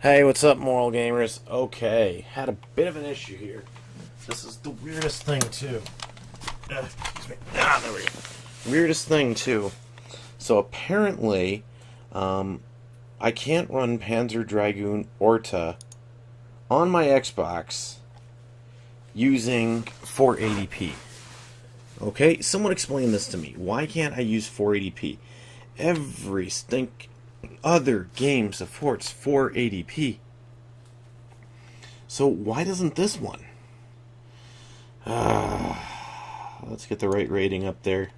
Hey, what's up, moral gamers? Okay, had a bit of an issue here. This is the weirdest thing, too. Excuse me. There we go. Weirdest thing, too. So, apparently, I can't run Panzer Dragoon Orta on my Xbox using 480p. Okay, someone explain this to me. Why can't I use 480p? Every other game supports 480p. So why doesn't this one? Let's get the right rating up there.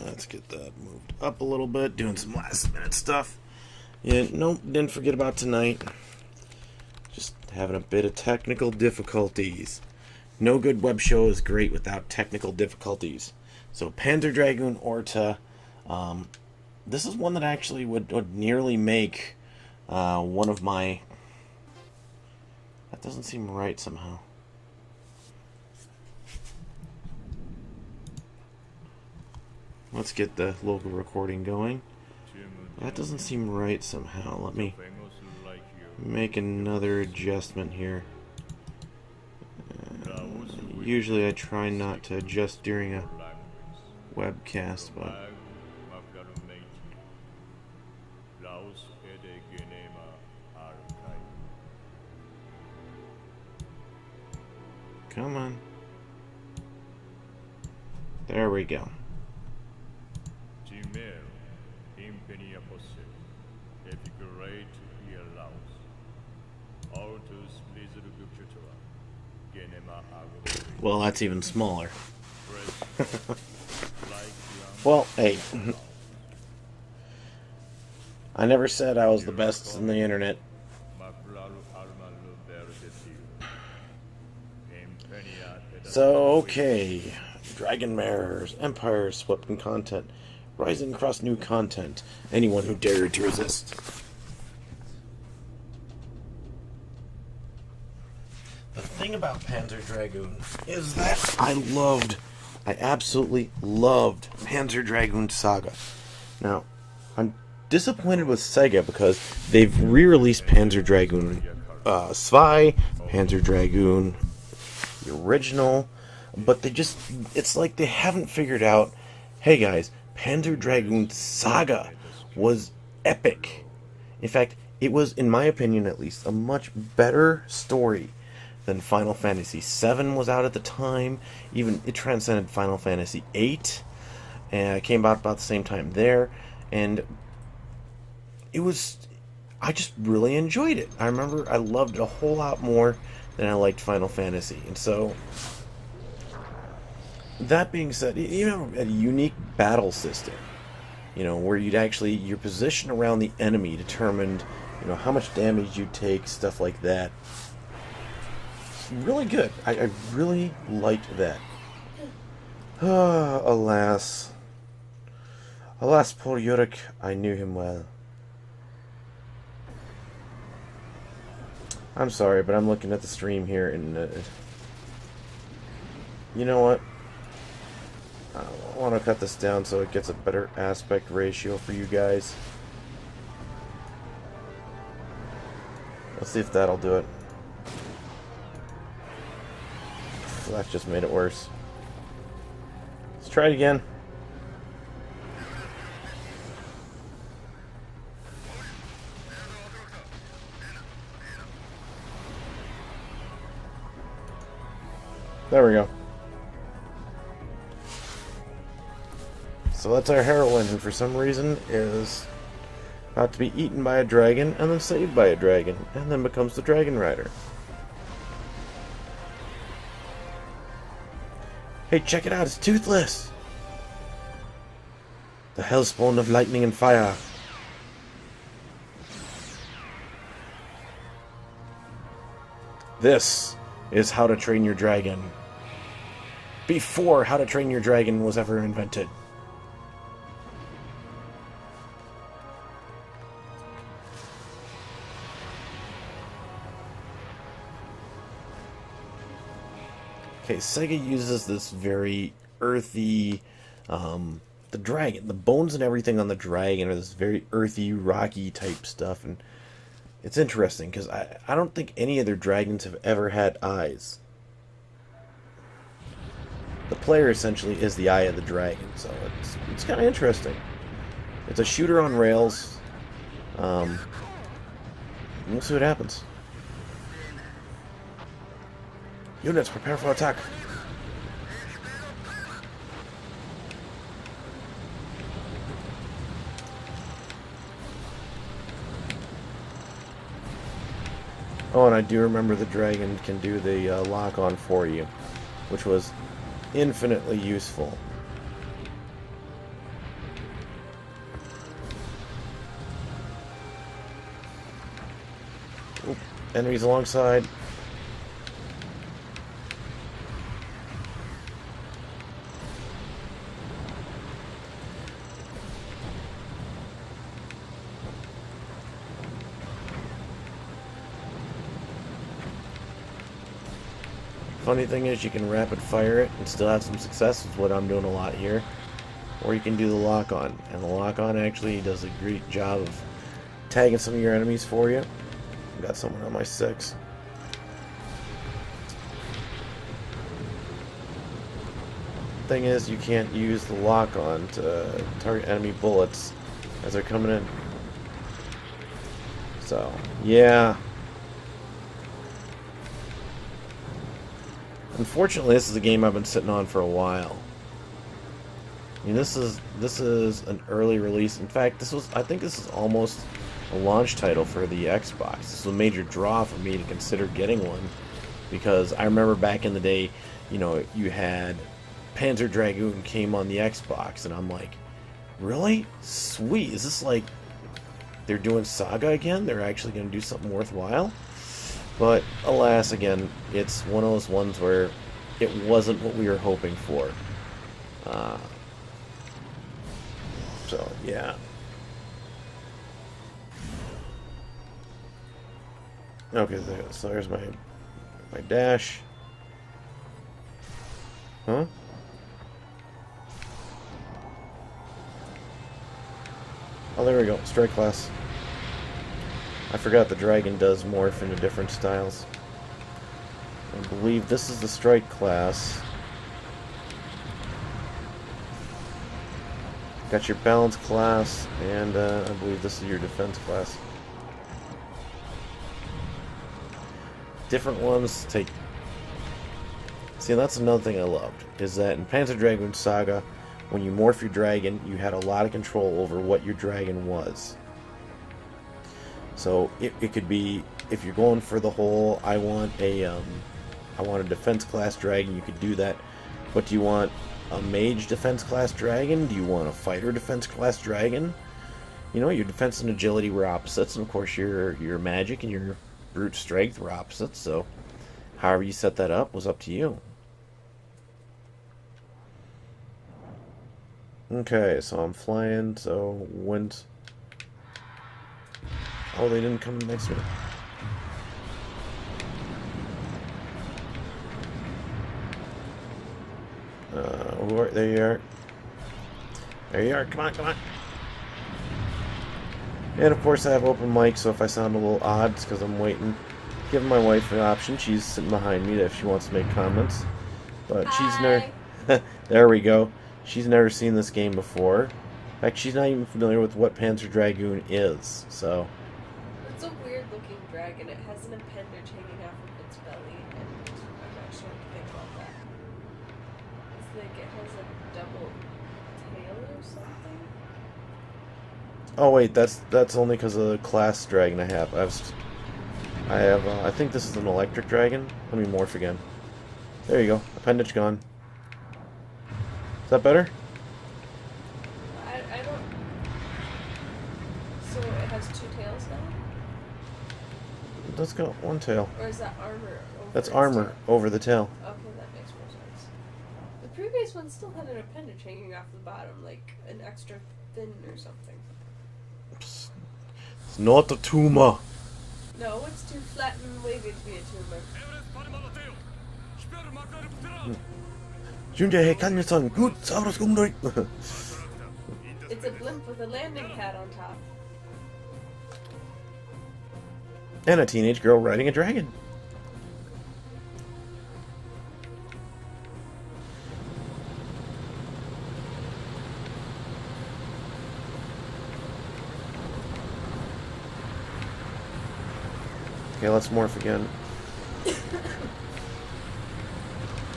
Let's get that moved up a little bit. Doing some last minute stuff. Yeah, nope, didn't forget about tonight. Just having a bit of technical difficulties. No good web show is great without technical difficulties. So Panzer Dragoon Orta. This is one that actually would nearly make one of my... That doesn't seem right somehow. Let's get the local recording going. That doesn't seem right somehow. Let me make another adjustment here. Usually I try not to adjust during a webcast, but... Come on. There we go. Well, that's even smaller. Well, hey. I never said I was the best in the internet. So, okay. Dragon Mares, Empire swept in content, rising across new content. Anyone who dared to resist. The thing about Panzer Dragoon is that I absolutely loved Panzer Dragoon Saga. Now, I'm disappointed with Sega because they've re-released Panzer Dragoon Zwei, Panzer Dragoon the original, but it's like they haven't figured out, hey guys, Panzer Dragoon Saga was epic. In fact, it was, in my opinion at least, a much better story than Final Fantasy VII was out at the time. Even it transcended Final Fantasy VIII, and it came out about the same time there, and I just really enjoyed it. I remember I loved it a whole lot more than I liked Final Fantasy. And so, that being said, you have a unique battle system, where your position around the enemy determined, how much damage you take, stuff like that. Really good. I really liked that. Alas, poor Yurik, I knew him well. I'm sorry, but I'm looking at the stream here, and you know what? I want to cut this down so it gets a better aspect ratio for you guys. Let's see if that'll do it. That just made it worse. Let's try it again. There we go. So that's our heroine, who for some reason is about to be eaten by a dragon, and then saved by a dragon, and then becomes the Dragon Rider. Hey, check it out, it's Toothless! The hellspawn of lightning and fire. This is How to Train Your Dragon. Before How to Train Your Dragon was ever invented. Okay, Sega uses this very earthy, the dragon. The bones and everything on the dragon are this very earthy, rocky type stuff, and it's interesting because I don't think any other dragons have ever had eyes. The player essentially is the eye of the dragon, so it's kind of interesting. It's a shooter on rails. We'll see what happens. Units, prepare for attack. Oh, and I do remember the dragon can do the lock-on for you, which was infinitely useful. Oop, enemies alongside. Funny thing is, you can rapid fire it and still have some success with what I'm doing a lot here. Or you can do the lock-on. And the lock-on actually does a great job of tagging some of your enemies for you. I've got someone on my 6. Thing is, you can't use the lock-on to target enemy bullets as they're coming in. So, yeah. Unfortunately, this is a game I've been sitting on for a while. I mean, this is an early release. In fact, I think this is almost a launch title for the Xbox. This was a major draw for me to consider getting one, because I remember back in the day, you know, you had Panzer Dragoon came on the Xbox, and I'm like, really? Sweet. Is this like they're doing Saga again? They're actually going to do something worthwhile? But, alas, again, it's one of those ones where it wasn't what we were hoping for. So, yeah. Okay, so there's my dash. Huh? Oh, there we go. Strike class. I forgot the dragon does morph into different styles. I believe this is the strike class. Got your balance class, and I believe this is your defense class. Different ones take... See, that's another thing I loved, is that in Panzer Dragoon Saga, when you morph your dragon, you had a lot of control over what your dragon was. So it could be, if you're going for the whole, I want a defense class dragon, you could do that. But do you want a mage defense class dragon? Do you want a fighter defense class dragon? You know, your defense and agility were opposites, and of course your magic and your brute strength were opposites. So however you set that up was up to you. Okay, so I'm flying, so wind. Oh, they didn't come next to me. There you are. There you are. Come on, come on. And of course I have open mic, so if I sound a little odd, it's because I'm waiting. Giving my wife an option. She's sitting behind me if she wants to make comments. But she's never... There we go. She's never seen this game before. In fact, she's not even familiar with what Panzer Dragoon is, so... It's a weird-looking dragon. It has an appendage hanging out from its belly, and I'm not sure what to think about that. It's like it has a double tail or something. Oh wait, that's only because of the class dragon I have. I think this is an electric dragon. Let me morph again. There you go. Appendage gone. Is that better? I don't... So it has two tails now? Let's go. One tail. Or is that armor over That's its armor tail? over the tail. Okay, that makes more sense. The previous one still had an appendage hanging off the bottom, like an extra fin or something. It's not a tumor. No, it's too flat and wavy to be a tumor. Junge, hey, kann jetzt sagen, gut, sauberes Umdrück. It's a blimp with a landing pad on top. And a teenage girl riding a dragon. Okay, let's morph again.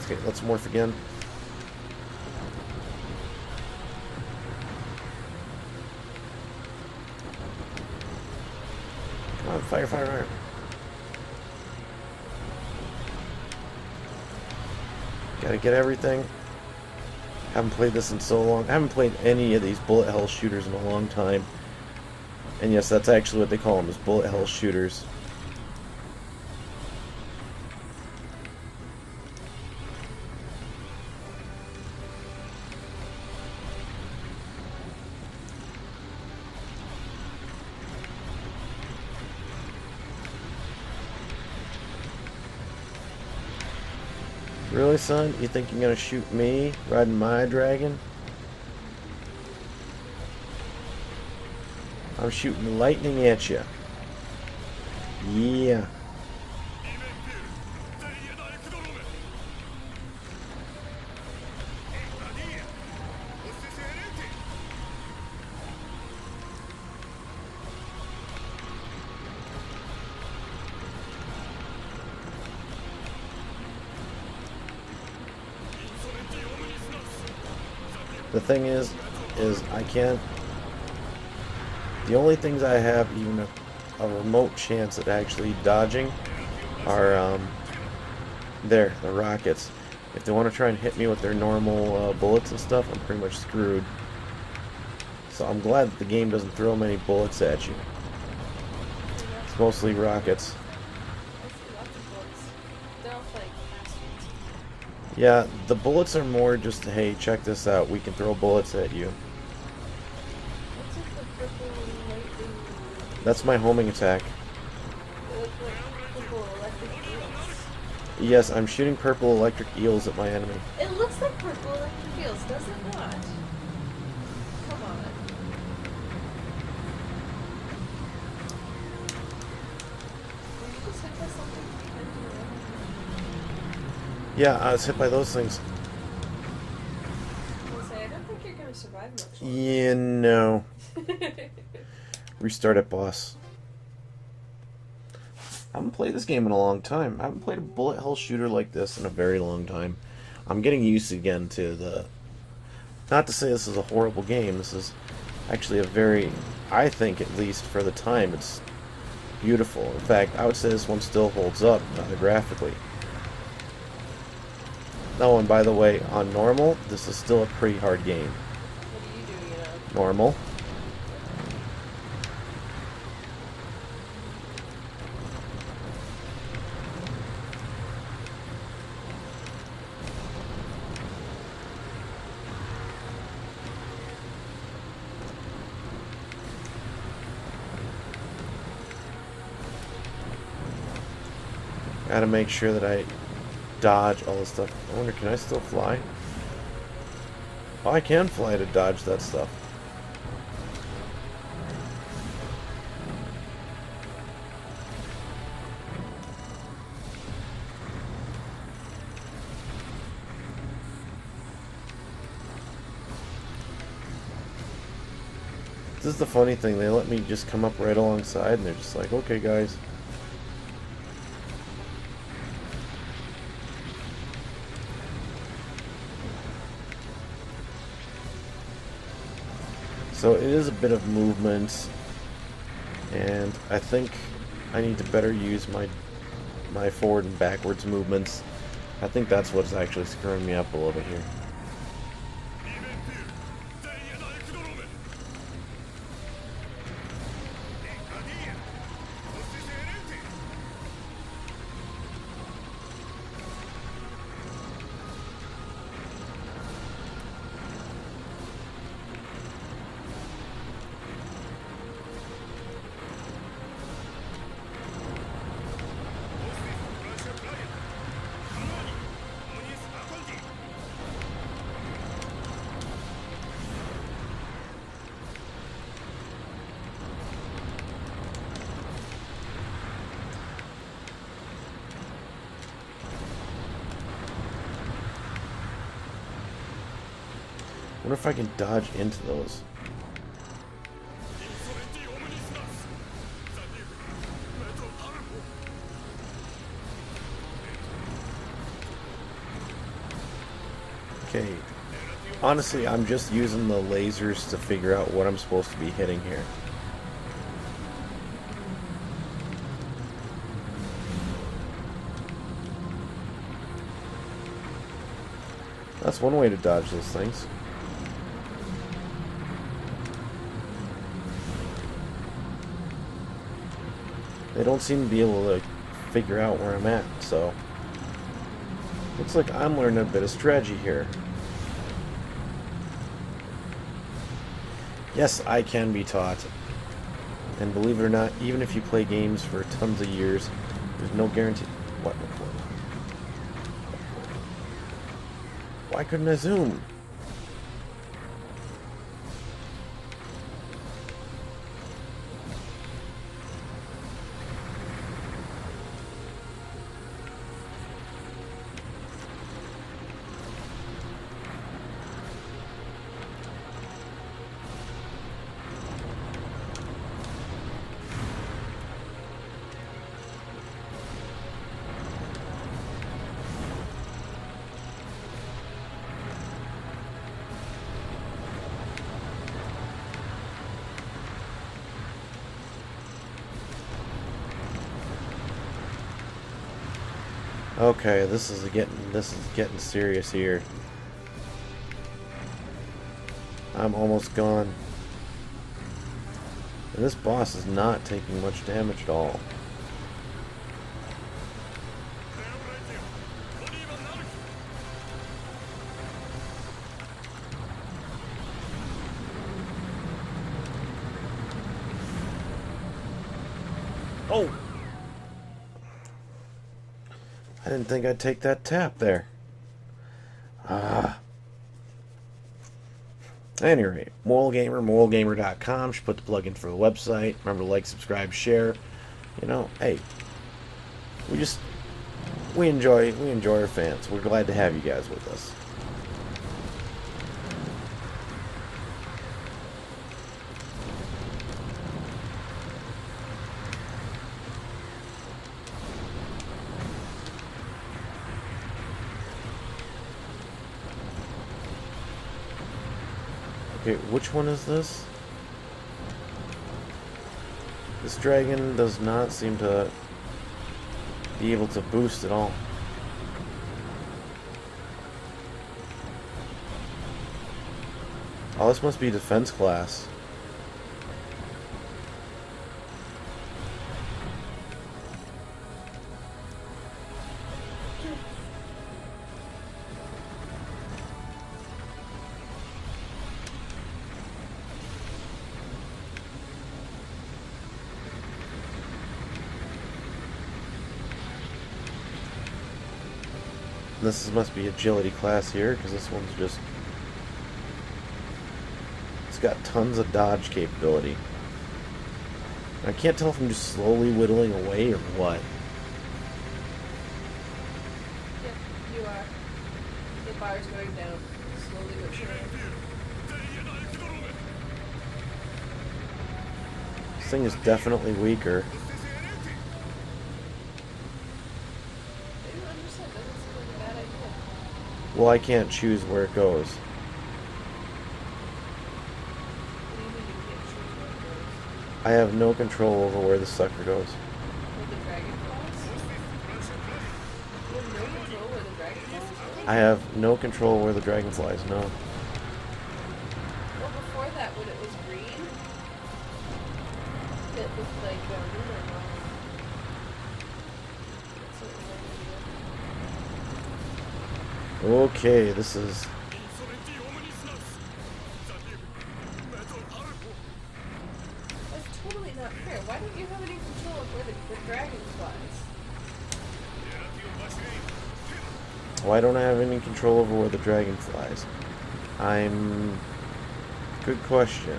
Okay, let's morph again. Come on, fire, fire, fire. Gotta get everything. Haven't played this in so long. I haven't played any of these bullet hell shooters in a long time. And yes, that's actually what they call them, is bullet hell shooters. Really, son? You think you're gonna shoot me riding my dragon? I'm shooting lightning at you. Yeah. The thing is I can't. The only things I have even a remote chance at actually dodging are the rockets. If they want to try and hit me with their normal bullets and stuff, I'm pretty much screwed. So I'm glad that the game doesn't throw many bullets at you. It's mostly rockets. Yeah, the bullets are more just, hey, check this out, we can throw bullets at you. That's my homing attack. Yes, I'm shooting purple electric eels at my enemy. It looks like purple electric eels, does it not? Come on. Were you just hit by something? Yeah, I was hit by those things. I don't think you're going to survive much longer. Yeah, no. Restart it, boss. I haven't played this game in a long time. I haven't played a bullet hell shooter like this in a very long time. I'm getting used again to the... Not to say this is a horrible game. This is actually a very... I think, at least for the time, it's beautiful. In fact, I would say this one still holds up graphically. Oh, and by the way, on normal, this is still a pretty hard game. What do you do, you know? Normal. Gotta make sure that I dodge all this stuff. I wonder, can I still fly? Oh, I can fly to dodge that stuff. This is the funny thing, they let me just come up right alongside and they're just like, okay guys. So it is a bit of movement, and I think I need to better use my forward and backwards movements. I think that's what's actually screwing me up a little bit here. wonder if I can dodge into those. Okay. Honestly, I'm just using the lasers to figure out what I'm supposed to be hitting here. That's one way to dodge those things. They don't seem to be able to figure out where I'm at, so... Looks like I'm learning a bit of strategy here. Yes, I can be taught. And believe it or not, even if you play games for tons of years, there's no guarantee... What? Why couldn't I zoom? Okay, this is getting serious here. I'm almost gone. And this boss is not taking much damage at all. Oh! I didn't think I'd take that tap there. Any rate, moralgamer, moralgamer.com. Should put the plug in for the website. Remember to like, subscribe, share. You know, hey, we enjoy our fans. We're glad to have you guys with us. Okay, which one is this? This dragon does not seem to be able to boost at all. Oh, this must be defense class. This must be agility class here, because this one's just... It's got tons of dodge capability. I can't tell if I'm just slowly whittling away or what. Yep, you are. The bar's going down. Slowly but surely. This thing is definitely weaker. Well, I can't choose where it goes. I have no control over where the sucker goes. I have no control where the dragon flies, no. Well, before that, when it was green, it looked like Okay, this is... That's totally not fair. Why don't you have any control of where the dragon flies? Why don't I have any control over where the dragon flies? Good question.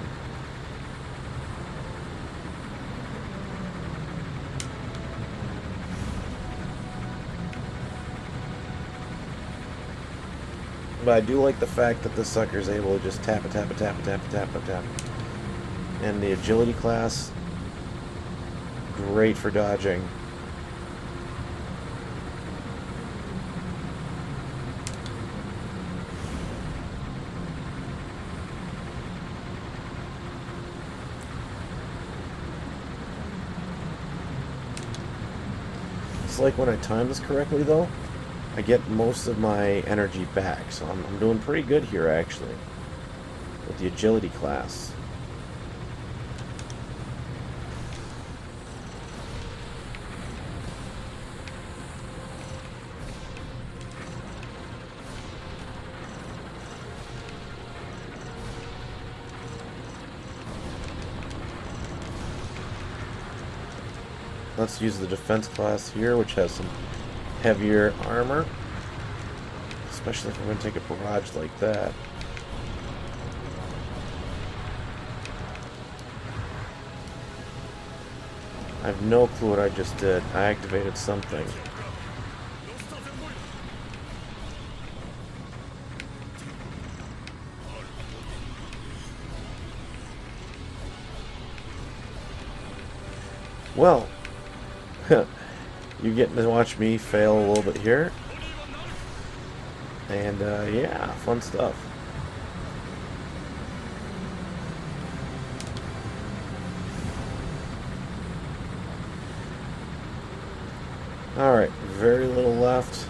But I do like the fact that this sucker is able to just tap it, tap it, tap it, tap it, tap it, tap it. And the agility class, great for dodging. It's like when I time this correctly, though, I get most of my energy back. So I'm doing pretty good here, actually, with the agility class. Let's use the defense class here, which has some heavier armor. Especially if I'm going to take a barrage like that. I have no clue what I just did. I activated something. Well, you get to watch me fail a little bit here. And, yeah, fun stuff. Alright, very little left.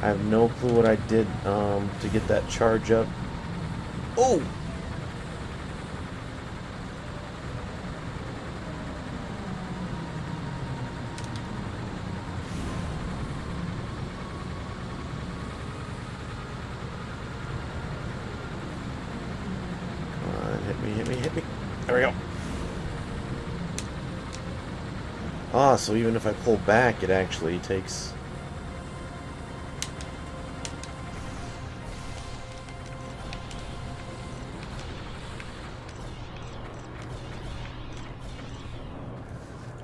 I have no clue what I did to get that charge up. Oh! Hit me. There we go. Ah, so even if I pull back, it actually takes...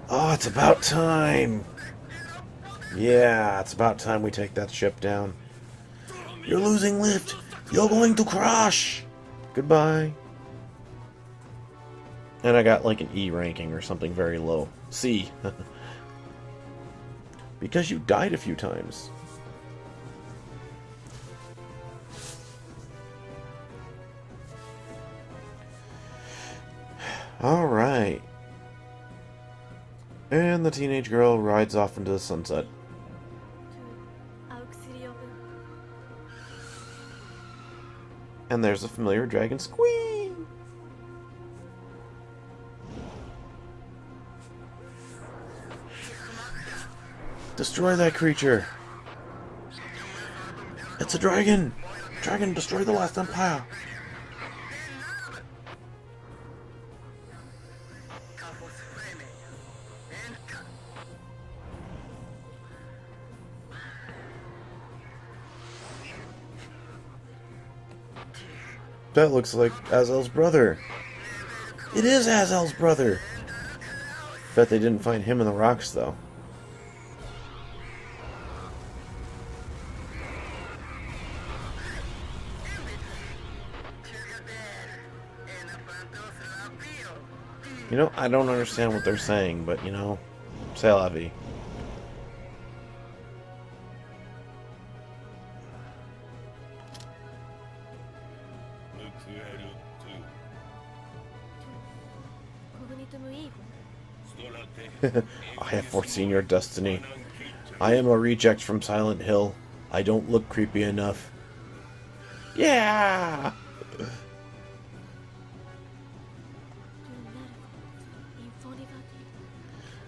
Oh, it's about time! Yeah, it's about time we take that ship down. You're losing lift! You're going to crash! Goodbye. And I got like an E ranking or something very low. C. Because you died a few times. Alright. And the teenage girl rides off into the sunset. And there's a familiar dragon squeak! Destroy that creature! It's a dragon! Dragon, destroy the last empire! That looks like Azel's brother. It is Azel's brother! Bet they didn't find him in the rocks, though. You know, I don't understand what they're saying, but, you know, c'est la vie. I have foreseen your destiny. I am a reject from Silent Hill. I don't look creepy enough. Yeah!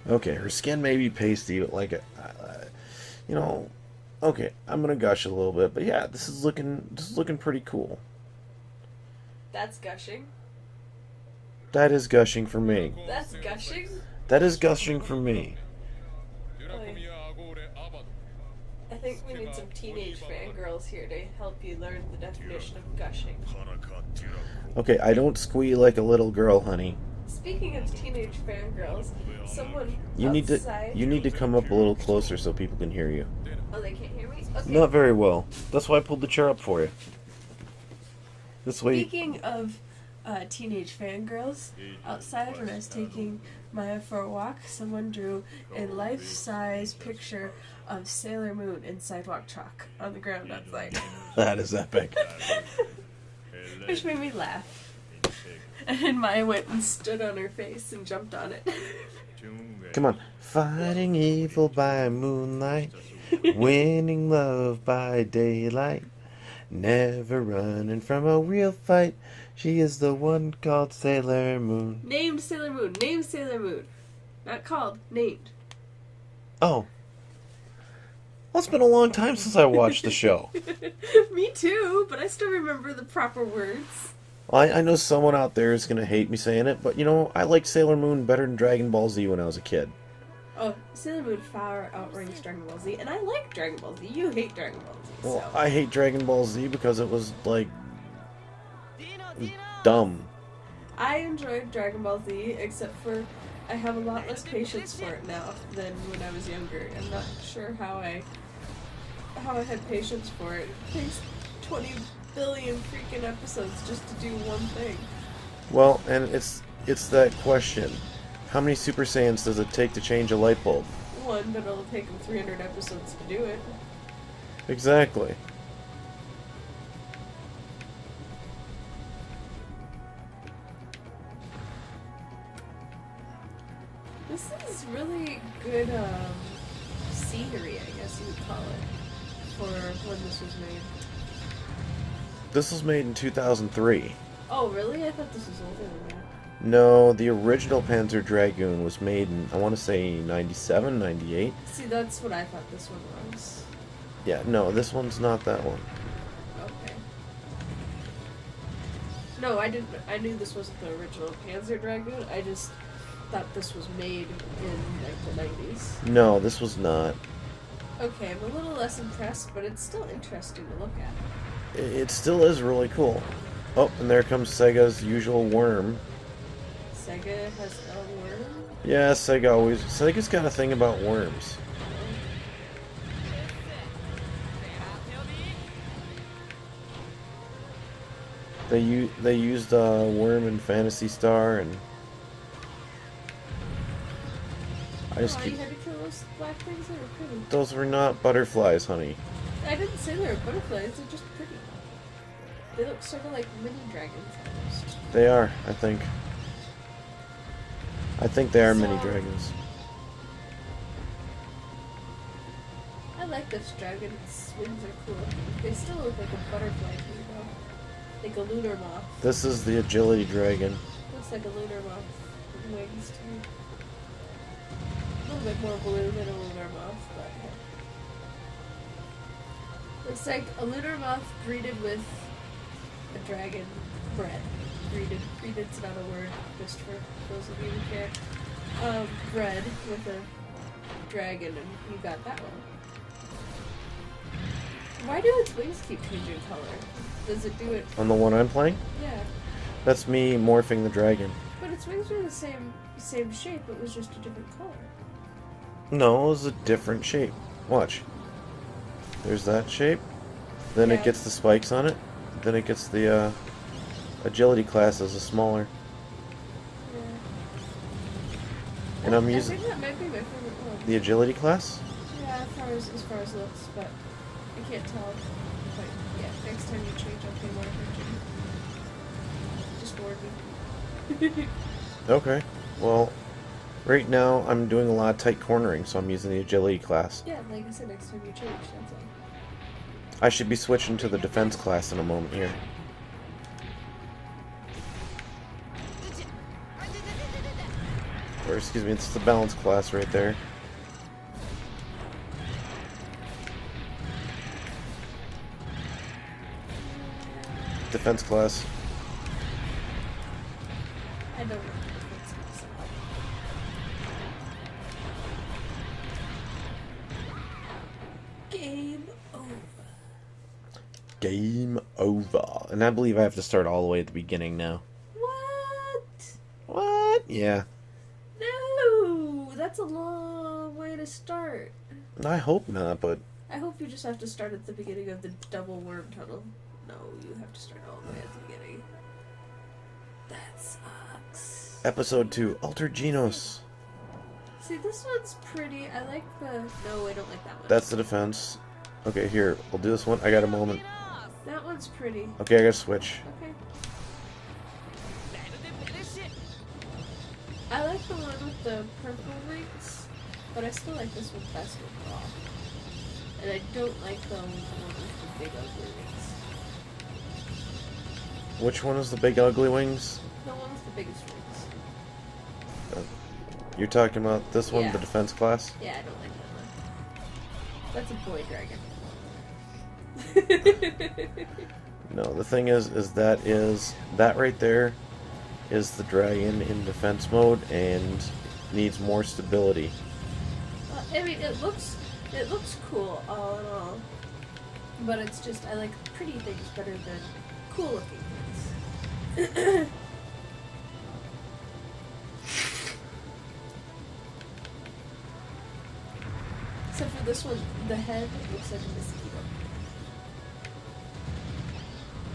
Okay, her skin may be pasty, but like, you know, okay, I'm gonna gush a little bit, but yeah, this is looking pretty cool. That's gushing. That is gushing for me. That's gushing? That is gushing for me. I think we need some teenage fangirls here to help you learn the definition of gushing. Okay, I don't squee like a little girl, honey. Speaking of teenage fangirls, someone You need to outside... come up a little closer so people can hear you. Oh, they can't hear me? Okay. Not very well. That's why I pulled the chair up for you. This way. Speaking of teenage fangirls, outside when I was taking Maya for a walk, someone drew a life-size picture of Sailor Moon in sidewalk chalk on the ground outside. That is epic. Which made me laugh. And Maya went and stood on her face and jumped on it. Come on. Fighting evil by moonlight, winning love by daylight, never running from a real fight. She is the one called Sailor Moon. Named Sailor Moon. Named Sailor Moon. Not called. Named. Oh. Well, it's been a long time since I watched the show. Me too, but I still remember the proper words. I know someone out there is going to hate me saying it, but you know, I liked Sailor Moon better than Dragon Ball Z when I was a kid. Oh, Sailor Moon far outranks Dragon Ball Z, and I like Dragon Ball Z. You hate Dragon Ball Z, Well, so... I hate Dragon Ball Z because it was, like, dumb. I enjoyed Dragon Ball Z, except for I have a lot less patience for it now than when I was younger. I'm not sure how I had patience for it. It takes 20 billion freaking episodes just to do one thing. Well, and it's that question. How many Super Saiyans does it take to change a light bulb? One, but it'll take them 300 episodes to do it. Exactly. This is really good scenery, I guess you would call it, for when this was made. This was made in 2003. Oh, really? I thought this was older than that. No, the original Panzer Dragoon was made in, I want to say, 97, 98. See, that's what I thought this one was. Yeah, no, this one's not that one. Okay. No, I didn't. I knew this wasn't the original Panzer Dragoon. I just thought this was made in, like, the 90s. No, this was not. Okay, I'm a little less impressed, but it's still interesting to look at. It still is really cool. Oh, and there comes Sega's usual worm. Sega has a worm? Yeah, Sega's got a thing about worms. They used a worm in Phantasy Star, and I just Oh, keep. you had to kill those black things? They were pretty. Those were not butterflies, honey. I didn't say they were butterflies, they're just pretty. They look sort of like mini dragons almost. They are, I think. I think they are mini So- dragons. I like this dragon, its wings are cool. They still look like a butterfly to me though. Like a lunar moth. This is the agility dragon. Looks like a lunar moth with wings to me. A little bit more blue than a lunar moth, but yeah. Looks like a lunar moth breeded with a dragon bred. Breeded's not a word, just for those of you who can't. Bred with a dragon, and you got that one. Why do its wings keep changing color? Does it do it? On the one I'm playing? Yeah. That's me morphing the dragon. But its wings were the same shape, it was just a different color. No, it was a different shape. Watch. There's that shape. Then Yeah. it gets the spikes on it. Then it gets the agility class as a smaller. Yeah. And I'm I using think that might be my favorite one. the agility class. Yeah, as far as looks, but I can't tell. But yeah, next time you change, I'll pay more attention. Just warn me. Okay. Well, right now I'm doing a lot of tight cornering, so I'm using the agility class. Yeah, like I said, next time you change, that's all. I should be switching to the defense class in a moment here. Or excuse me, it's the balance class right there. Defense class. I don't know if it's myself. Game over. Game over. And I believe I have to start all the way at the beginning now. What? What? Yeah. No! That's a long way to start. I hope not, but... I hope you just have to start at the beginning of the double worm tunnel. No, you have to start all the way at the beginning. That sucks. Episode 2, Altered Genos. See, this one's pretty. I like the... No, I don't like that one. That's the defense. Okay, here. We'll do this one. I got a moment. That one's pretty. Okay, I gotta switch. Okay. I like the one with the purple wings, but I still like this one best overall. And I don't like the one with the big ugly wings. Which one is the big ugly wings? The one with the biggest wings. You're talking about this one, Yeah. the defense class? Yeah, I don't like that one. That's a boy dragon. No, the thing is that right there is the dragon in defense mode and needs more stability. I mean, it looks cool all in all, but it's just I like pretty things better than cool looking things. Except for this one, the head looks like a mosquito.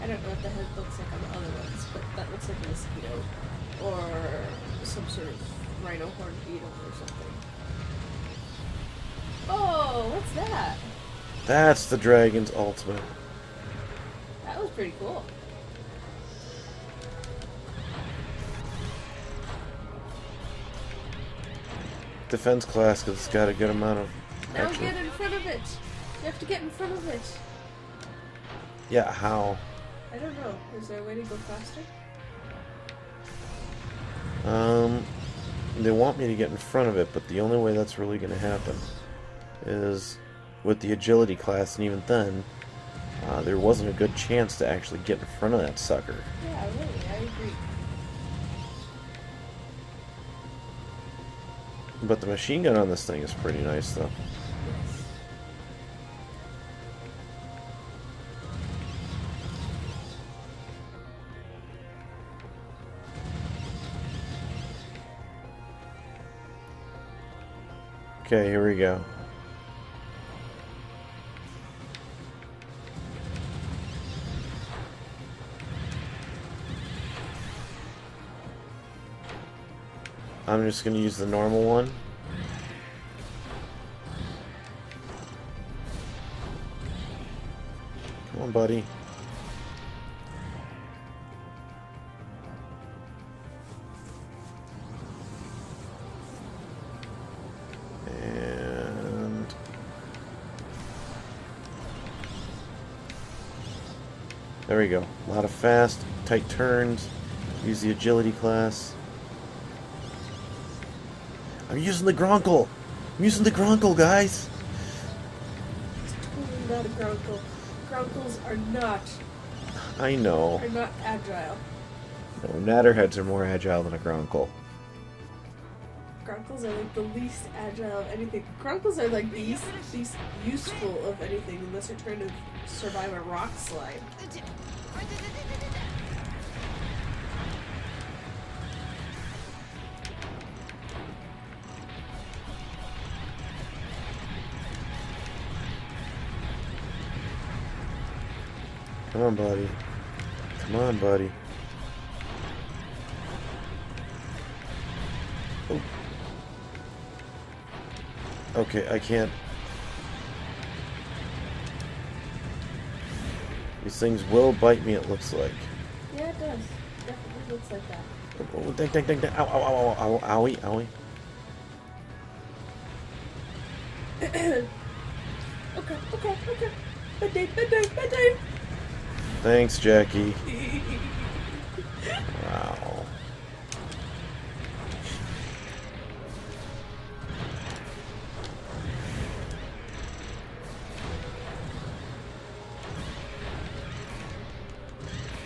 I don't know what the head looks like on the other ones, but that looks like a mosquito. Or some sort of rhino horn beetle or something. Oh, what's that? That's the dragon's ultimate. That was pretty cool. Defense class because it's got a good amount of Now action. get in front of it. You have to get in front of it. Yeah, how? I don't know. Is there a way to go faster? They want me to get in front of it, but the only way that's really going to happen is with the agility class, and even then, there wasn't a good chance to actually get in front of that sucker. Yeah, really. I agree. But the machine gun on this thing is pretty nice, though. Yes. Okay, here we go. I'm just going to use the normal one. Come on, buddy. And... there we go. A lot of fast, tight turns. Use the agility class. I'm using the Gronkle! I'm using the Gronkle, guys! It's totally not a gronkle. Gronkles are not agile. No, Natterheads are more agile than a Gronkle. Gronkles are like the least agile of anything. Gronkles are like the least useful of anything unless you're trying to survive a rock slide. Come on, buddy. Come on, buddy. Oh. Okay, I can't. These things will bite me, it looks like. Yeah, it does. Definitely looks like that. Oh, dang, dang, dang, dang. Ow, ow, ow, ow, ow, owie, owie. Okay. Bedtime. Thanks, Jackie. Wow.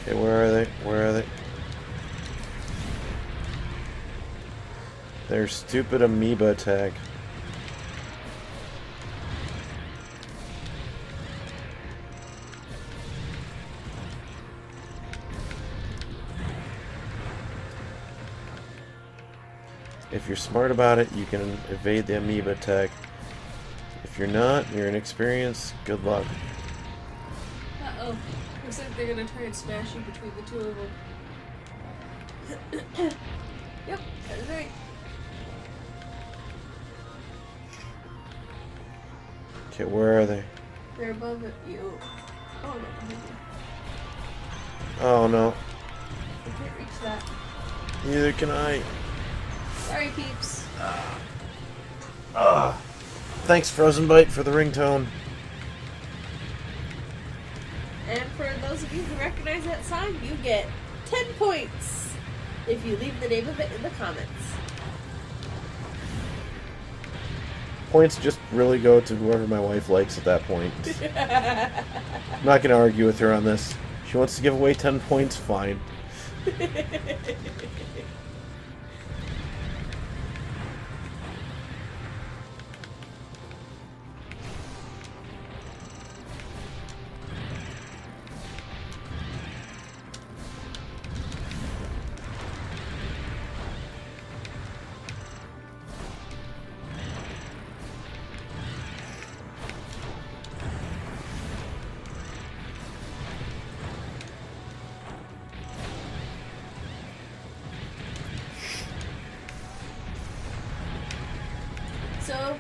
Okay, where are they? Where are they? Their stupid amoeba attack. If you're smart about it, you can evade the amoeba attack. If you're not, you're inexperienced, good luck. Uh-oh. Looks like they're gonna try and smash you between the two of them. Yep, that's right. Okay, where are they? They're above you. Oh, no, behind you. Oh no. I can't reach that. Neither can I. Sorry, peeps. Thanks, Frozen Bite, for the ringtone. And for those of you who recognize that song, you get 10 points if you leave the name of it in the comments. Points just really go to whoever my wife likes at that point. I'm not going to argue with her on this. She wants to give away 10 points, fine. So,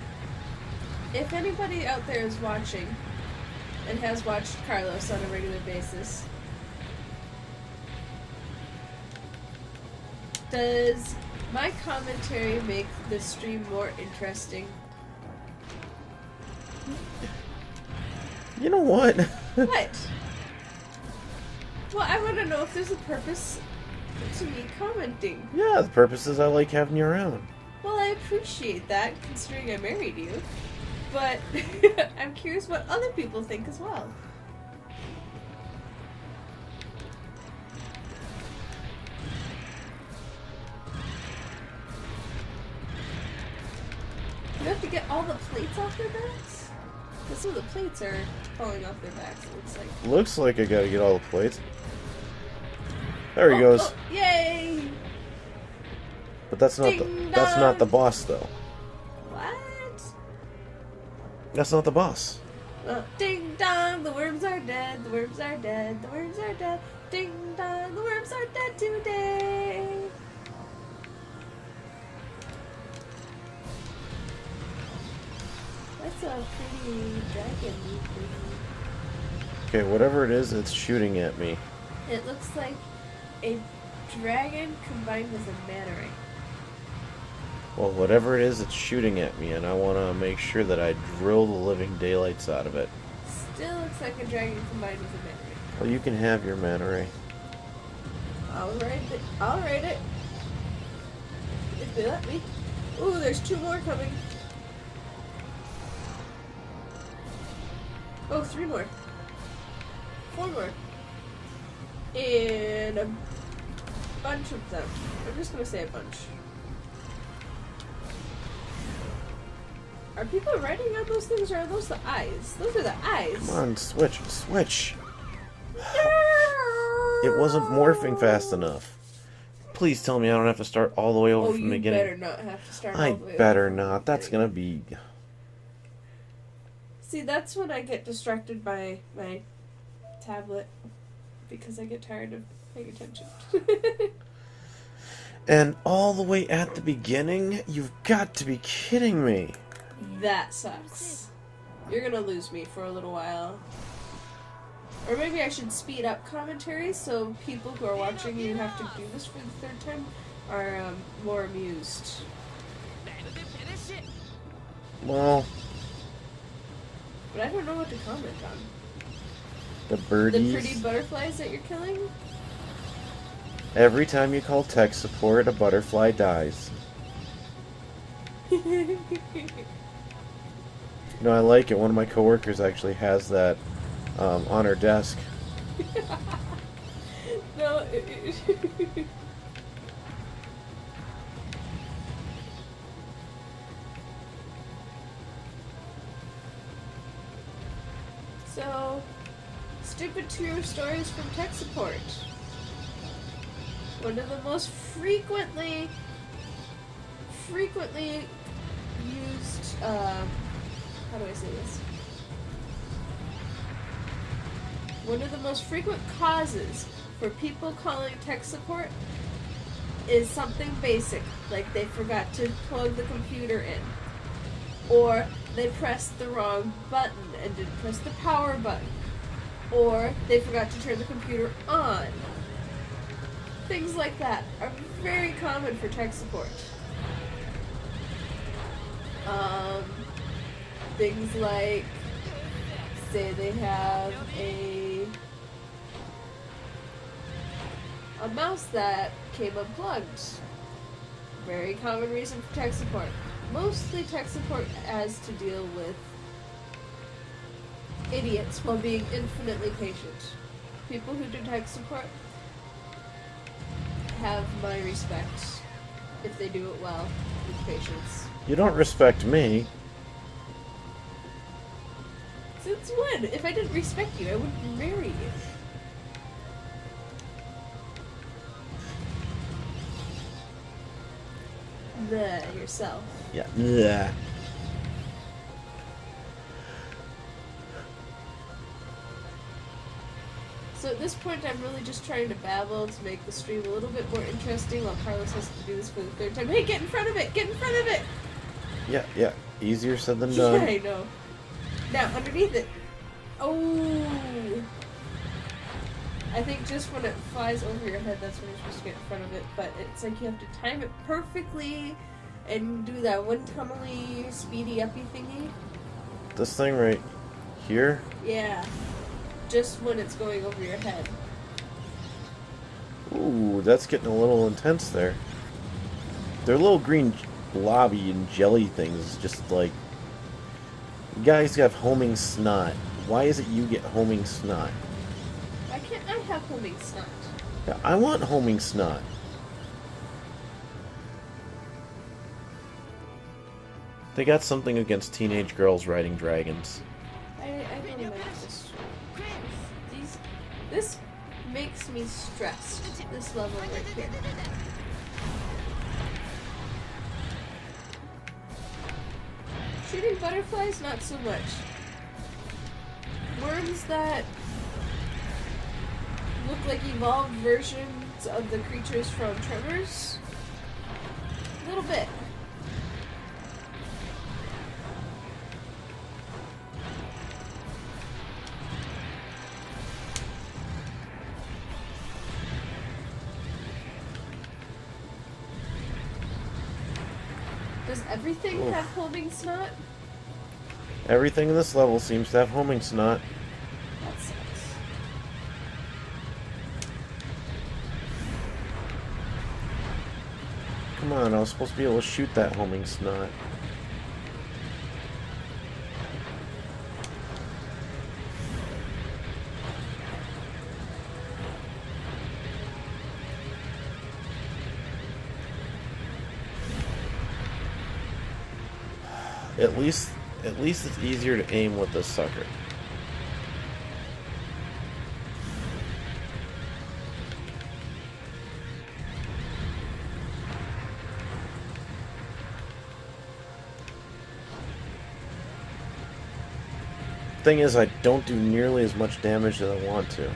if anybody out there is watching and has watched Carlos on a regular basis, does my commentary make this stream more interesting? You know what? What? Well, I want to know if there's a purpose to me commenting. Yeah, the purpose is I like having you around. Well, I appreciate that, considering I married you. But I'm curious what other people think as well. You have to get all the plates off their backs? Because some of the plates are falling off their backs, it looks like. Looks like I gotta get all the plates. There he goes. Oh, yay! But that's not the boss though. What? That's not the boss. Ding dong, the worms are dead, the worms are dead, the worms are dead. Ding dong, the worms are dead today. That's a pretty dragon thing. Okay, whatever it is, it's shooting at me. It looks like a dragon combined with a manta ray. Well, whatever it is, it's shooting at me, and I want to make sure that I drill the living daylights out of it. Still looks like a dragon combined with a manta ray. Well, you can have your mana ray. I'll write it. I'll write it. If they let me. Ooh, there's 2 more coming. Oh, 3 more. 4 more. And a bunch of them. I'm just gonna say a bunch. Are people writing on those things, or are those the eyes? Those are the eyes. Come on, switch. It wasn't morphing fast enough. Please tell me I don't have to start all the way over from the beginning. You better not have to start all I the way over. better not. That's gonna be... See, that's when I get distracted by my tablet, because I get tired of paying attention. And all the way at the beginning? You've got to be kidding me. That sucks. You're gonna lose me for a little while. Or maybe I should speed up commentary so people who are watching you have to do this for the 3rd time are more amused. Well, But I don't know what to comment on. the birdies. The pretty butterflies that you're killing? Every time you call tech support, a butterfly dies. No, I like it. One of my coworkers actually has that on her desk. No. So, stupid true stories from tech support. One of the most frequently frequently used, how do I say this? One of the most frequent causes for people calling tech support is something basic, like they forgot to plug the computer in, or they pressed the wrong button and didn't press the power button, or they forgot to turn the computer on. Things like that are very common for tech support. Things like, say they have a mouse that came unplugged. Very common reason for tech support. Mostly tech support has to deal with idiots while being infinitely patient. People who do tech support have my respect if they do it well with patience. You don't respect me. Since when? If I didn't respect you, I wouldn't marry you. Yourself. Yeah. Yeah. So at this point, I'm really just trying to babble to make the stream a little bit more interesting while Carlos has to do this for the third time. Hey, get in front of it! Get in front of it! Yeah. Easier said than done. Yeah, I know. Now, underneath it. Oh! I think just when it flies over your head, that's when you're supposed to get in front of it. But it's like you have to time it perfectly and do that one tunnely, speedy uppy thingy. This thing right here? Yeah. Just when it's going over your head. Ooh, that's getting a little intense there. They're little green blobby and jelly things, just like... You guys have homing snot. Why is it you get homing snot? Why can't I have homing snot? Yeah, I want homing snot. They got something against teenage girls riding dragons. I don't like this. This makes me stressed. This level right here. Shooting butterflies, not so much. Worms that look like evolved versions of the creatures from Tremors. A little bit. Does everything have homing snot? Everything in this level seems to have homing snot. That sucks. Come on, I was supposed to be able to shoot that homing snot. At least it's easier to aim with this sucker. Thing is, I don't do nearly as much damage as I want to.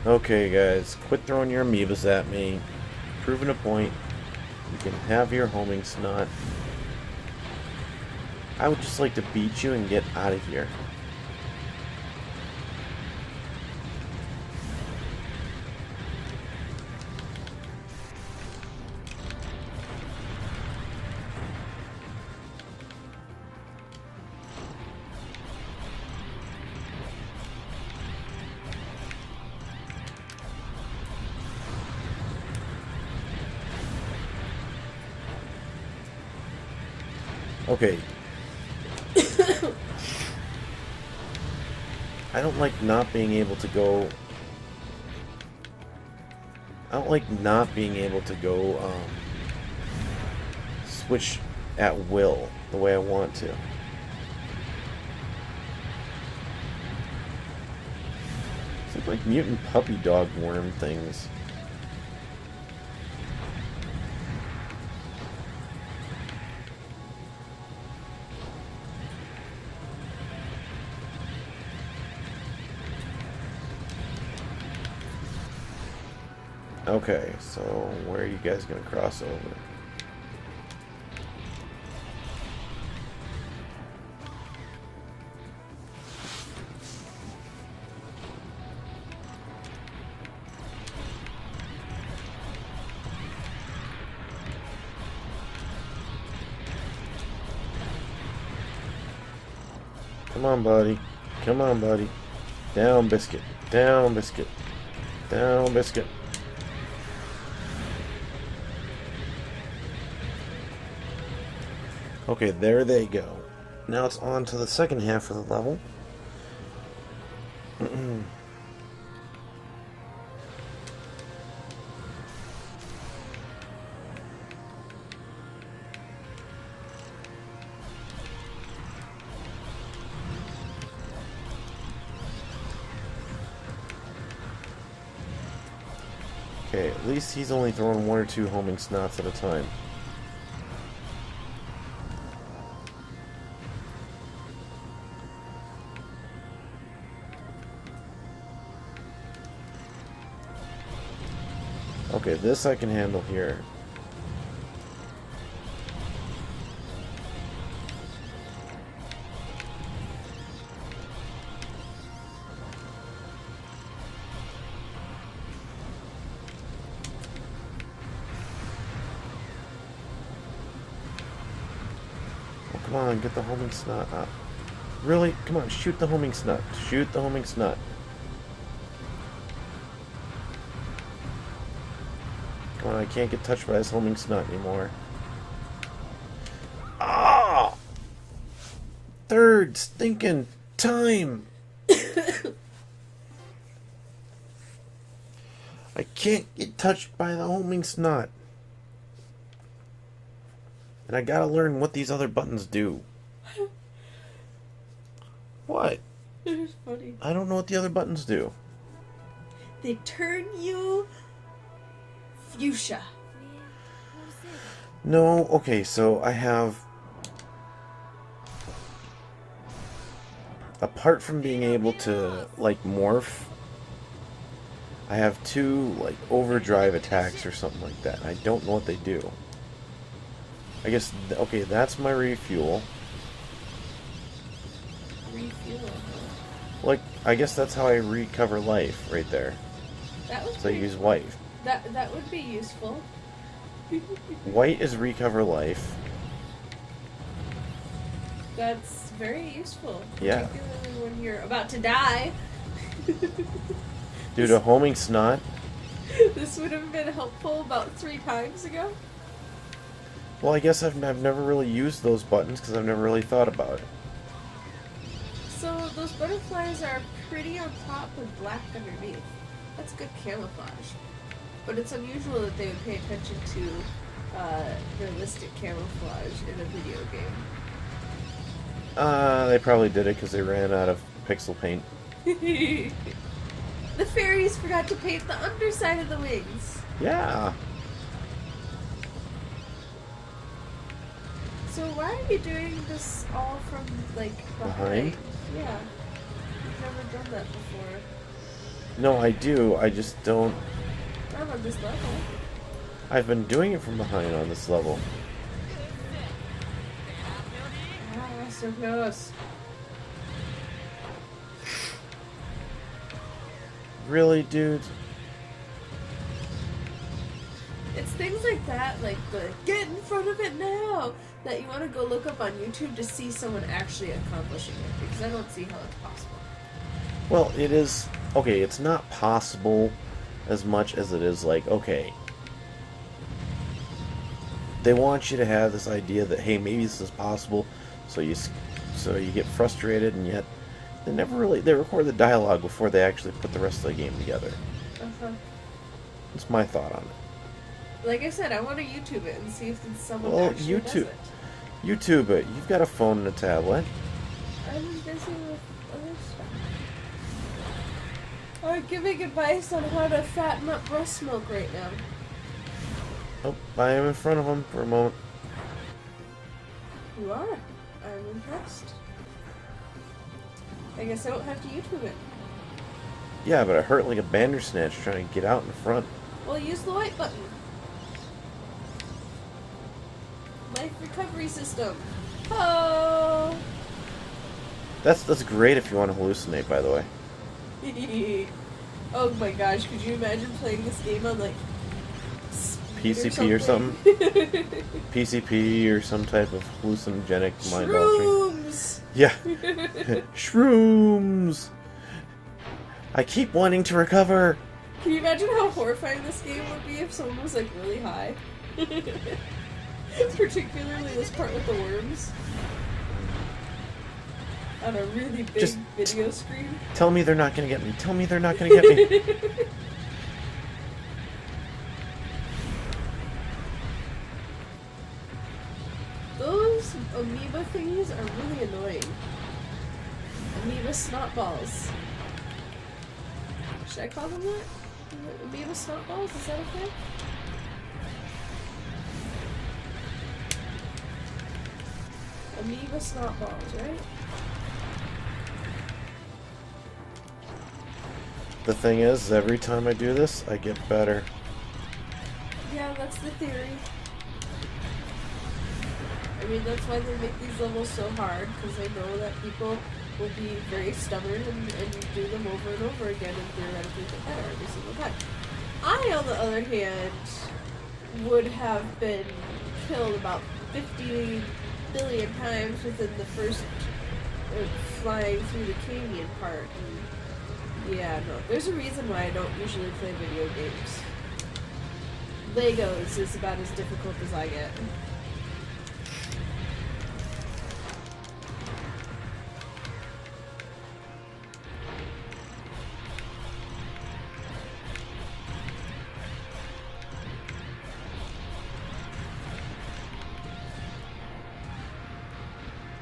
Okay, guys, quit throwing your amoebas at me. Proving a point. You can have your homing snot. I would just like to beat you and get out of here. Okay. I don't like not being able to go... I don't like not being able to go, switch at will the way I want to. It's like mutant puppy dog worm things. Okay, so where are you guys gonna cross over? Come on, buddy. Come on, buddy. Down, biscuit. Down, biscuit. Down, biscuit. Okay, there they go. Now it's on to the second half of the level. Okay, at least he's only throwing one or two homing snots at a time. Okay, this I can handle here. Oh, come on, get the homing snot up. Really? Come on, shoot the homing snot. Shoot the homing snot. Come on, I can't get touched by this homing snot anymore. Ah! Third stinking time! I can't get touched by the homing snot. And I gotta learn what these other buttons do. What? It's funny. I don't know what the other buttons do. They turn you fuchsia. No, okay, so I have... Apart from being able to, like, morph, I have two, like, overdrive attacks or something like that. I don't know what they do. I guess, okay, that's my refuel. Refuel. Like, I guess that's how I recover life, right there. That was So I use white. That would be useful. White is recover life. That's very useful. Yeah. Particularly when you're about to die. Due to homing snot. This would have been helpful about 3 times ago. Well, I guess I've never really used those buttons because I've never really thought about it. So those butterflies are pretty on top with black underneath. That's good camouflage. But it's unusual that they would pay attention to realistic camouflage in a video game. They probably did it because they ran out of pixel paint. The fairies forgot to paint the underside of the wings. Yeah. So why are you doing this all from, like, behind? Yeah. You've never done that before. No, I do. I just don't... Not on this level. I've been doing it from behind on this level. Ah, so close. Really, dude? It's things like that, like the get in front of it now, that you want to go look up on YouTube to see someone actually accomplishing it, because I don't see how it's possible. Well, it is... Okay, it's not possible as much as it is like, okay. they want you to have this idea that, hey, maybe this is possible, so you get frustrated, and yet they record the dialogue before they actually put the rest of the game together. That's my thought on it. Like I said, I want to YouTube it and see if someone actually does it. YouTube it. You've got a phone and a tablet. I'm busy with other stuff. Or giving advice on how to fatten up breast milk right now. Oh, I am in front of him for a moment. You are. I'm impressed. I guess I won't have to YouTube it. Yeah, but I hurt like a bandersnatch trying to get out in the front. Well, use the white button. Life recovery system. Oh. That's great if you want to hallucinate, by the way. Oh my gosh, could you imagine playing this game on like PCP or something? PCP or some type of hallucinogenic mind altering. Shrooms! Yeah. Shrooms! I keep wanting to recover. Can you imagine how horrifying this game would be if someone was like really high? Particularly this part with the worms. On a really big video screen. Tell me they're not gonna get me. Tell me they're not gonna get me. Those amoeba thingies are really annoying. Amoeba snot balls. Should I call them that? Amoeba snot balls? Is that okay? Amoeba snot balls, right? The thing is, every time I do this, I get better. Yeah, that's the theory. I mean, that's why they make these levels so hard, because they know that people will be very stubborn and do them over and over again and theoretically get better every single time. I, on the other hand, would have been killed about 50 billion times within the first flying through the canyon part. And yeah, no. There's a reason why I don't usually play video games. Legos is about as difficult as I get.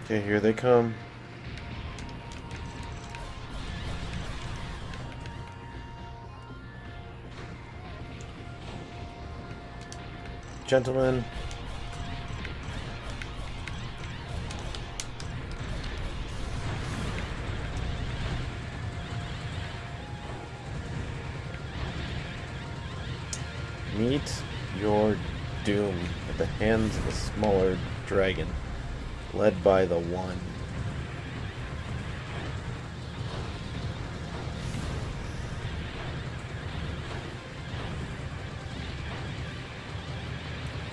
Okay, here they come. Gentlemen. Meet your doom at the hands of a smaller dragon, led by the One.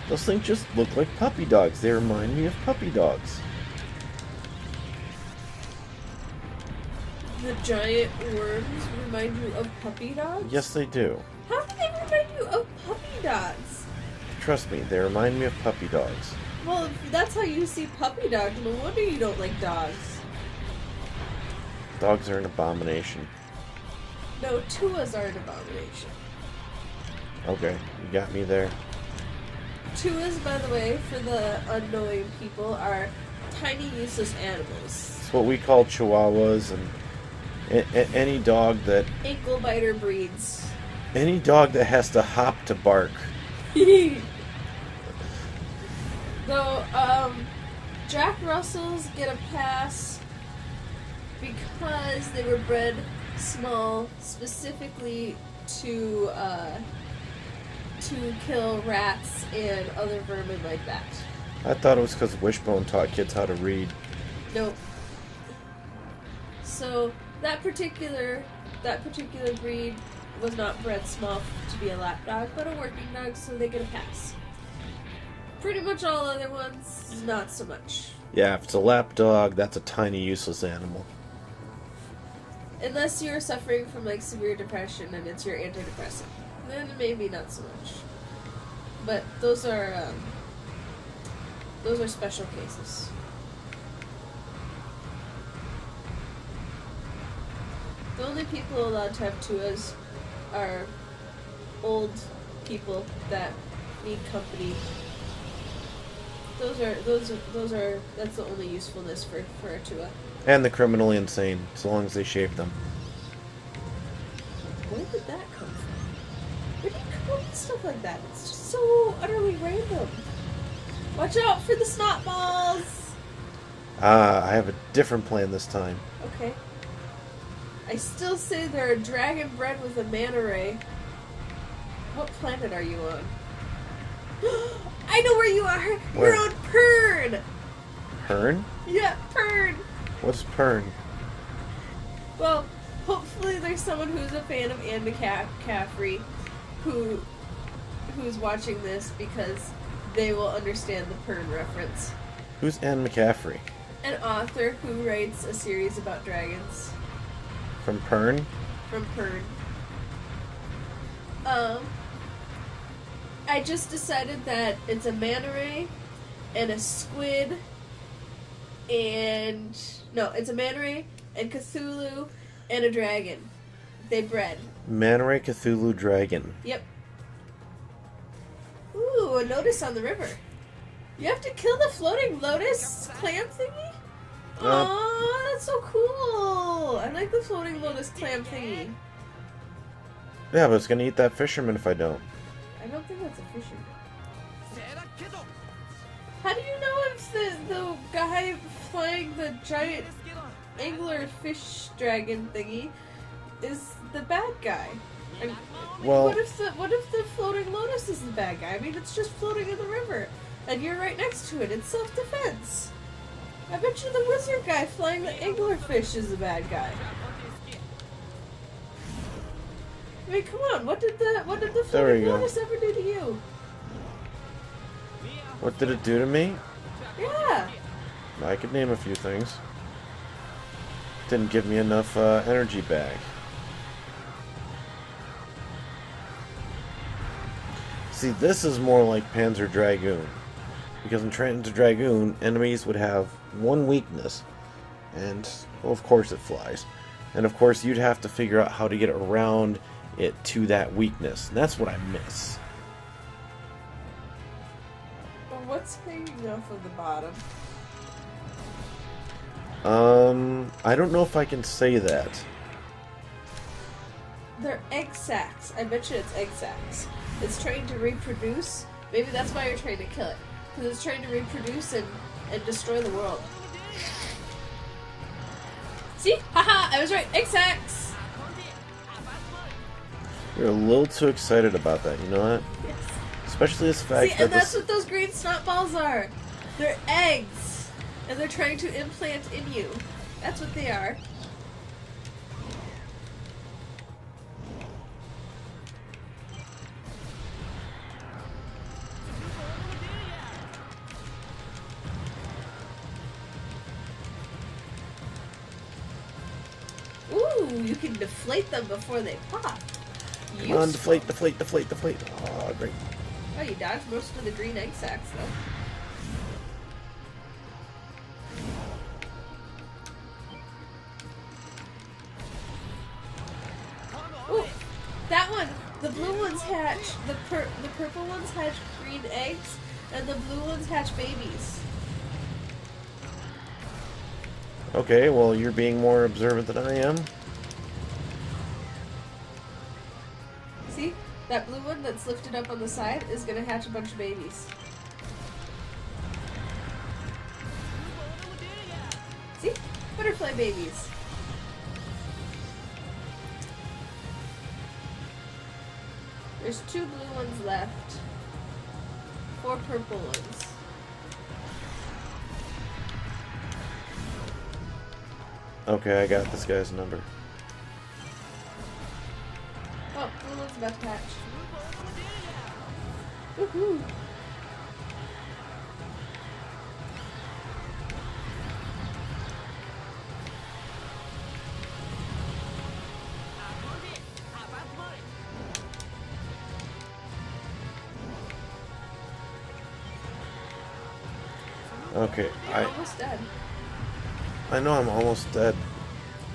Those things just look like puppy dogs. They remind me of puppy dogs. The giant worms remind you of puppy dogs? Yes, they do. How do they remind you of puppy dogs? Trust me, they remind me of puppy dogs. Well, if that's how you see puppy dogs, no wonder you don't like dogs. Dogs are an abomination. No, Tuas are an abomination. Okay, you got me there. Tuas, by the way, for the unknowing people, are tiny, useless animals. It's what we call Chihuahuas, and any dog that... Ankle biter breeds. Any dog that has to hop to bark. Though, Jack Russells get a pass because they were bred small specifically to kill rats and other vermin like that. I thought it was because Wishbone taught kids how to read. Nope. So that particular breed was not bred small to be a lap dog, but a working dog, so they get a pass. Pretty much all other ones, not so much. Yeah, if it's a lap dog, that's a tiny, useless animal. Unless you're suffering from like severe depression and it's your antidepressant, then maybe not so much. But those are Those are special cases. The only people allowed to have tuas are old people that need company. That's the only usefulness for a tua. And the criminally insane, as long as they shave them. Where did that come from? Where do you come up with stuff like that? It's just so utterly random. Watch out for the snot balls! I have a different plan this time. Okay. I still say they're a dragon bred with a manta ray. What planet are you on? I know where you are! Where? You're on Pern! Pern? Yeah, Pern! What's Pern? Well, hopefully there's someone who's a fan of Anne McCaffrey who's watching this because they will understand the Pern reference. Who's Anne McCaffrey? An author who writes a series about dragons. From Pern? From Pern. I just decided that it's a manta ray and a squid and... No, it's a manta ray and Cthulhu and a dragon. They bred. Manta ray Cthulhu dragon. Yep. Ooh, a notice on the river. You have to kill the floating lotus clam thingy? Aww, that's so cool. I like the floating lotus clam thingy. Yeah, but it's gonna eat that fisherman if I don't. I don't think that's a fisherman. How do you know if the guy flying the giant angler fish dragon thingy is the bad guy? I mean, Well, what if the floating lotus is the bad guy? I mean, it's just floating in the river, and you're right next to it. It's self-defense. I bet you the wizard guy flying the angler fish is the bad guy. I mean, come on. What did the floating lotus ever do to you? what did it do to me? Yeah. I could name a few things. Didn't give me enough energy back. See, this is more like Panzer Dragoon. Because in Panzer Dragoon, enemies would have one weakness. And, well, of course it flies. And of course you'd have to figure out how to get around it to that weakness. And that's what I miss. Well, what's hanging off of the bottom? I don't know if I can say that. They're egg sacs. I bet you it's egg sacs. It's trying to reproduce. Maybe that's why you're trying to kill it. Because it's trying to reproduce and destroy the world. See? Haha! I was right. Egg sacs! You're a little too excited about that, you know that? Yes. Especially this fact See, that and that's what those green snot balls are. They're eggs. And they're trying to implant in you. That's what they are. Ooh, you can deflate them before they pop. Come on, deflate, deflate, deflate, deflate. Oh, great. Oh, you dodged most of the green egg sacs, though. Ooh, that one! The blue ones hatch, the purple ones hatch green eggs, and the blue ones hatch babies. Okay, well, you're being more observant than I am. See? That blue one that's lifted up on the side is gonna hatch a bunch of babies. See? Butterfly babies. There's 2 blue ones left. 4 purple ones. Okay, I got this guy's number. Oh, blue one's about to hatch. Woohoo! Okay, You're almost dead. I know I'm almost dead.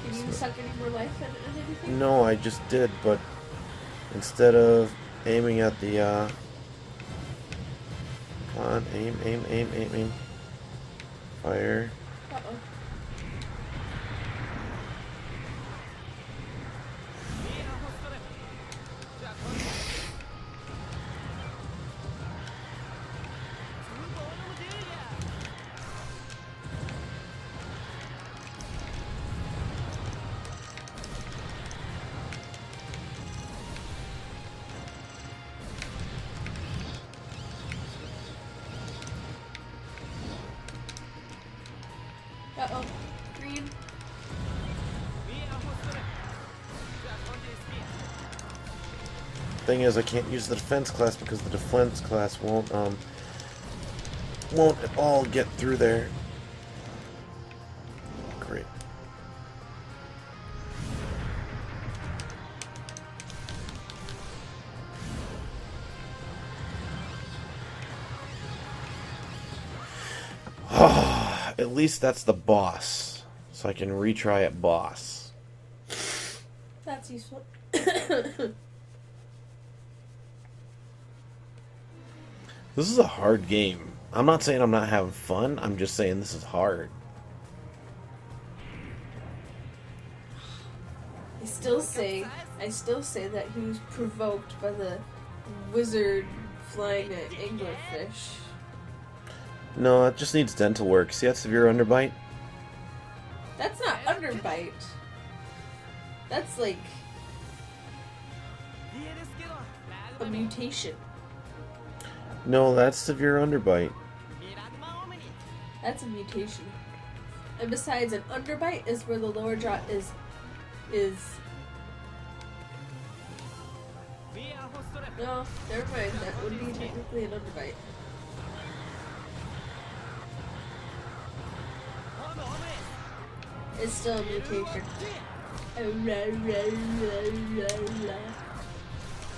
Can you suck any more life in anything? No, I just did, but instead of aiming at the, come on, aim. Fire. Uh-oh. Uh-oh. Green. Thing is, I can't use the defense class because the defense class won't at all get through there. Great. At least that's the boss, so I can retry at boss. That's useful. This is a hard game. I'm not saying I'm not having fun, I'm just saying this is hard. I still say that he was provoked by the wizard flying an anglerfish. No, it just needs dental work. See that severe underbite? That's not underbite. That's like a mutation. No, that's severe underbite. That's a mutation. And besides, an underbite is where the lower jaw is. No, never mind. That would be technically an underbite. It's still a mutation.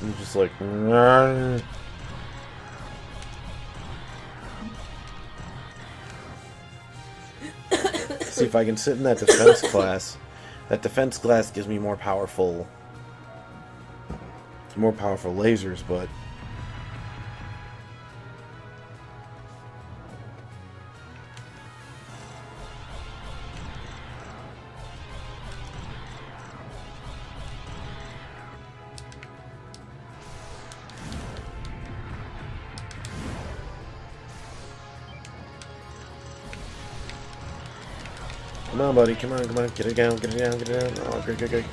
I'm just like... See if I can sit in that defense class. That defense class gives me more powerful lasers, but... Come on, buddy. Come on. Get it down. Oh, good.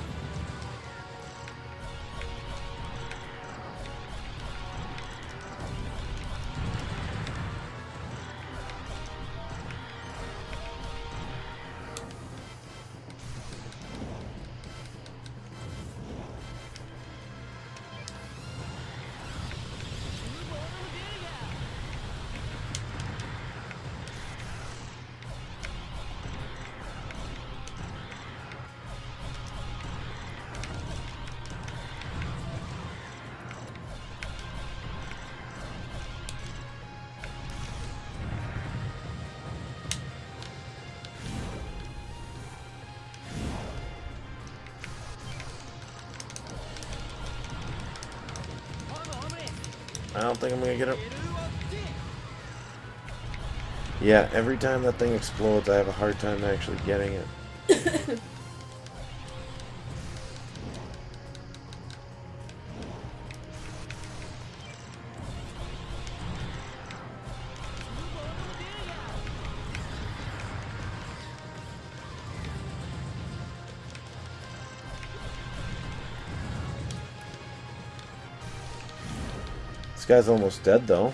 I don't think I'm gonna get it. Yeah, every time that thing explodes, I have a hard time actually getting it. This guy's almost dead, though.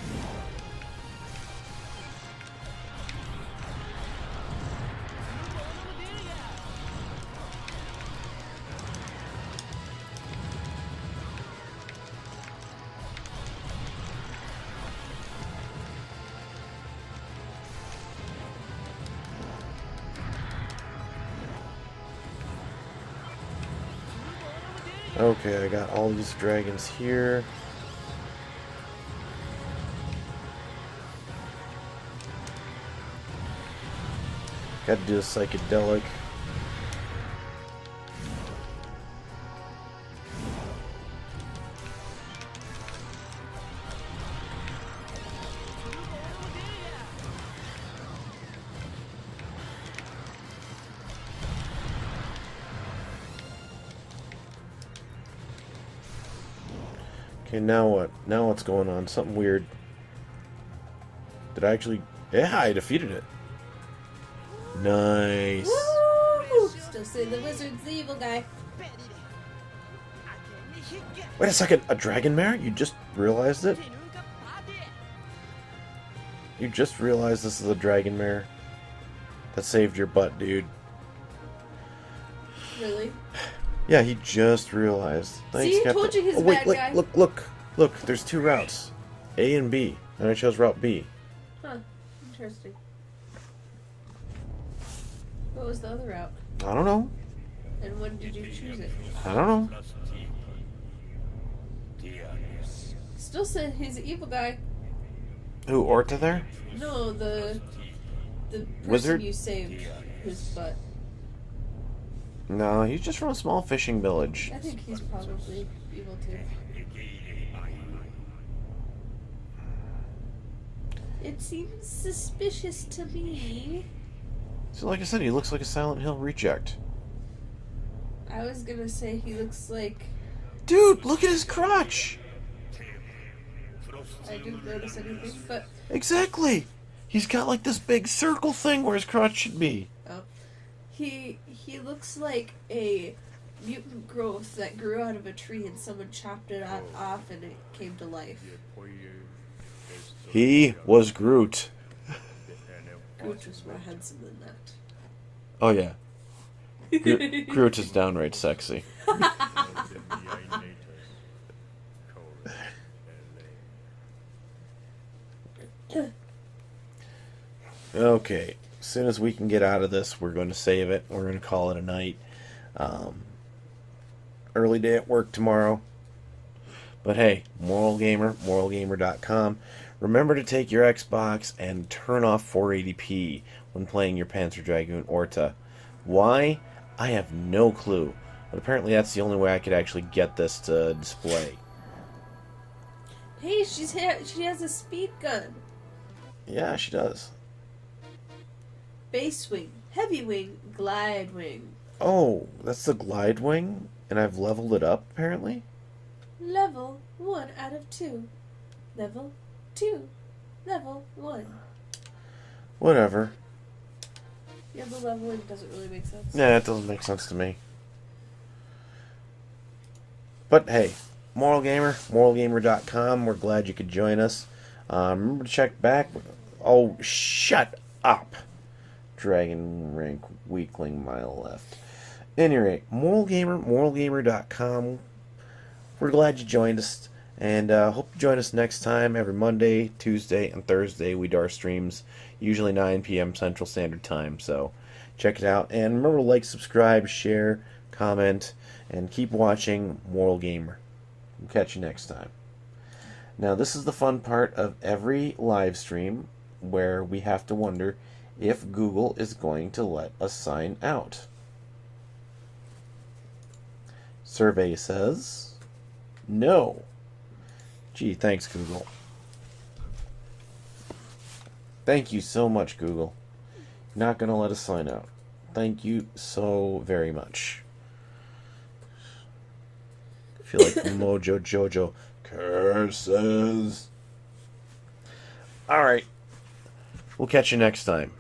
Okay, I got all these dragons here. Got to do a psychedelic. Okay, now what? Now what's going on? Something weird. Did I actually... Yeah, I defeated it. Nice. Woo! Still say the wizard's the evil guy. Wait a second, a dragon mare? You just realized it? You just realized this is a dragon mare? That saved your butt, dude. Really? Yeah, he just realized. Thanks, See, I Captain. told you he's a wait, bad look, guy. look, there's two routes. A and B. And I chose route B. Huh. Interesting. What was the other route? I don't know. And when did you choose it? I don't know. Still said he's an evil guy. Who, Orta there? No, the person Wizard? you saved his butt. No, he's just from a small fishing village. I think he's probably evil too. It seems suspicious to me. So like I said, he looks like a Silent Hill reject. I was gonna say he looks like... Dude, look at his crotch! I didn't notice anything, but... Exactly! He's got like this big circle thing where his crotch should be. Oh. He looks like a mutant growth that grew out of a tree and someone chopped it off and it came to life. He was Groot. Groot was more handsome than that. Oh yeah. Groot is downright sexy. Okay, as soon as we can get out of this, we're going to save it. We're going to call it a night. Early day at work tomorrow. But hey, moralgamer.com. Remember to take your Xbox and turn off 480p when playing your Panzer Dragoon Orta. Why? I have no clue. But apparently that's the only way I could actually get this to display. Hey, she has a speed gun. Yeah, she does. Base wing, heavy wing, glide wing. Oh, that's the glide wing? And I've leveled it up, apparently? Level 1 out of 2. Level 2. Level 1. Whatever. Yeah, the leveling doesn't really make sense. Yeah, it doesn't make sense to me. But hey, moralgamer.com. We're glad you could join us. Remember to check back. Oh, shut up. Dragon rank weakling mile left. Any rate, moralgamer.com. We're glad you joined us, and hope you join us next time. Every Monday, Tuesday, and Thursday we do our streams, usually 9 p.m. Central Standard Time, so check it out. And remember to like, subscribe, share, comment, and keep watching Moral Gamer. We'll catch you next time. Now, this is the fun part of every live stream, where we have to wonder if Google is going to let us sign out. Survey says no. Gee, thanks, Google. Thank you so much, Google. You're not going to let us sign out. Thank you so very much. I feel like Mojo Jojo. Curses. Alright. We'll catch you next time.